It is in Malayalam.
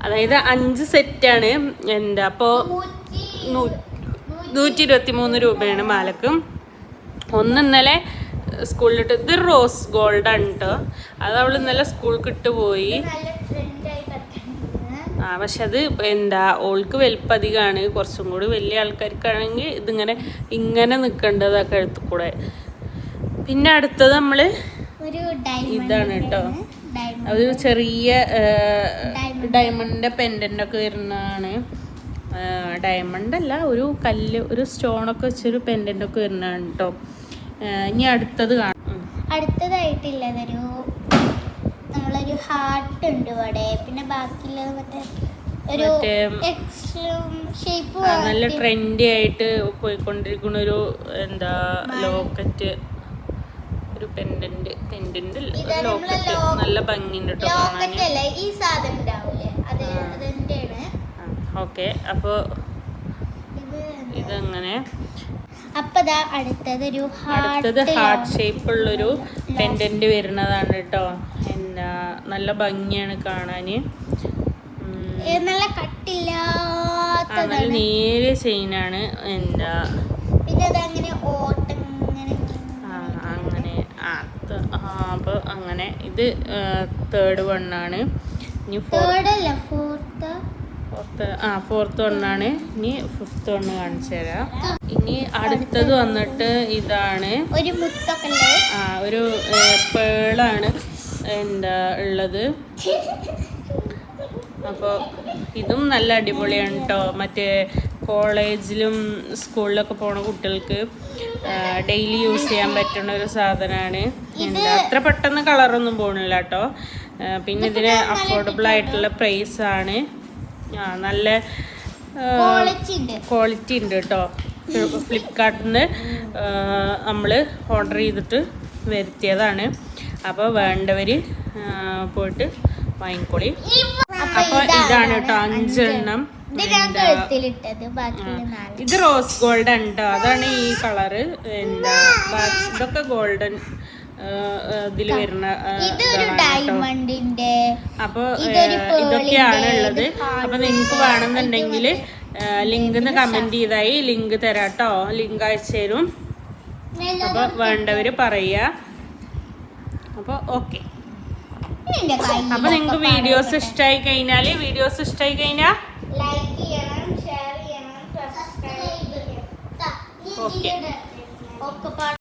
അതായത് 5 സെറ്റാണ്. എന്താ അപ്പോൾ 123 രൂപയാണ് മാലക്കും. ഒന്ന് ഇന്നലെ സ്കൂളിലിട്ട്, ഇത് റോസ് ഗോൾഡാണ് കേട്ടോ. അത് അവൾ ഇന്നലെ സ്കൂൾക്ക് ഇട്ട് പോയി. പക്ഷെ അത് എന്താ ഓൾക്ക് വലിപ്പം അധികമാണ്. കുറച്ചും കൂടി വലിയ ആൾക്കാർക്കാണെങ്കിൽ ഇതിങ്ങനെ ഇങ്ങനെ നിൽക്കേണ്ടതൊക്കെ എടുത്തു കൂടെ. പിന്നെ അടുത്തത് നമ്മൾ ഇതാണ് കേട്ടോ. ഒരു ചെറിയ ഡയമണ്ടിൻ്റെ പെൻഡൻ്റൊക്കെ വരുന്നതാണ്. ഡയമണ്ട് അല്ല, ഒരു കല്ല്, ഒരു സ്റ്റോണൊക്കെ വെച്ചൊരു പെൻഡൻ്റൊക്കെ വരുന്നതാണ് കേട്ടോ. ഇനി അടുത്തത് കാണാം. അടുത്തതായിട്ടില്ലതൊരു നമ്മളൊരു ഹാർട്ട് ഉണ്ട് ഇവിടെ. പിന്നെ ബാക്കിയുള്ളത് മറ്റേ ഒരു ഷേപ്പ് നല്ല ട്രെൻഡി ആയിട്ട് പോയിക്കൊണ്ടിരിക്കുന്ന ഒരു എന്താ ലോക്കറ്റ്, ഒരു പെൻഡന്റ് ലോക്കറ്റ്. നല്ല ഭംഗിയുണ്ട് കേട്ടോ കാണാൻ. ഓക്കെ, അപ്പോൾ ഇതങ്ങനെ. അടുത്തത് ഹാർട്ട് ഷേപ്പുള്ളൊരു പെൻഡന്റ് വരുന്നതാണ് കേട്ടോ. എന്താ നല്ല ഭംഗിയാണ് കാണാൻ. നല്ല കട്ടില്ലാത്ത നല്ല നേരിയ ചെയിനാണ്. എന്താ അങ്ങനെ അപ്പോൾ അങ്ങനെ ഇത് തേർഡ് വണ്ണാണ്. ഇനി ഫോർത്ത് വണ്ണാണ്. ഇനി ഫിഫ്ത്ത് വണ്ണ് കാണിച്ചു തരാം. ഇനി അടുത്തത് വന്നിട്ട് ഇതാണ് ഒരു പേളാണ് എന്താ ഉള്ളത്. അപ്പോൾ ഇതും നല്ല അടിപൊളിയാണ് കേട്ടോ. മറ്റേ കോളേജിലും സ്കൂളിലൊക്കെ പോണ കുട്ടികൾക്ക് ഡെയിലി യൂസ് ചെയ്യാൻ പറ്റുന്ന ഒരു സാധനമാണ്. എന്താ അത്ര പെട്ടെന്ന് കളറൊന്നും പോകണില്ല കേട്ടോ. പിന്നെ ഇതിന് അഫോർഡബിൾ ആയിട്ടുള്ള പ്രൈസ് ആണ്. നല്ല ക്വാളിറ്റി ഉണ്ട് കേട്ടോ. ഫ്ലിപ്കാർട്ടിൽ നിന്ന് നമ്മൾ ഓർഡർ ചെയ്തിട്ട് വരുത്തിയതാണ്. അപ്പോൾ വേണ്ടവർ പോയിട്ട് വാങ്ങിക്കോളി. അപ്പോൾ ഇതാണ് കേട്ടോ 5 എണ്ണം. ഇത് റോസ് ഗോൾഡ് ആണ് കേട്ടോ. അതാണ് ഈ കളറ്. എന്താ ഇതൊക്കെ ഗോൾഡൻ ഇതിൽ വരുന്ന. അപ്പോൾ ഇതൊക്കെയാണ് ഉള്ളത്. അപ്പൊ നിങ്ങൾക്ക് വേണമെന്നുണ്ടെങ്കിൽ ലിങ്ക് കമന്റ് ചെയ്തായി ലിങ്ക് തരാം കേട്ടോ. ലിങ്ക് അയച്ചു തരും. അപ്പൊ വേണ്ടവര് പറയാ. അപ്പൊ ഓക്കെ. അപ്പൊ നിങ്ങൾക്ക് വീഡിയോസ് ഇഷ്ടമായി കഴിഞ്ഞാൽ ലൈക്ക് ചെയ്യണം, ഷെയർ ചെയ്യണം, സബ്സ്ക്രൈബ് ചെയ്യണം. ഓക്കെ.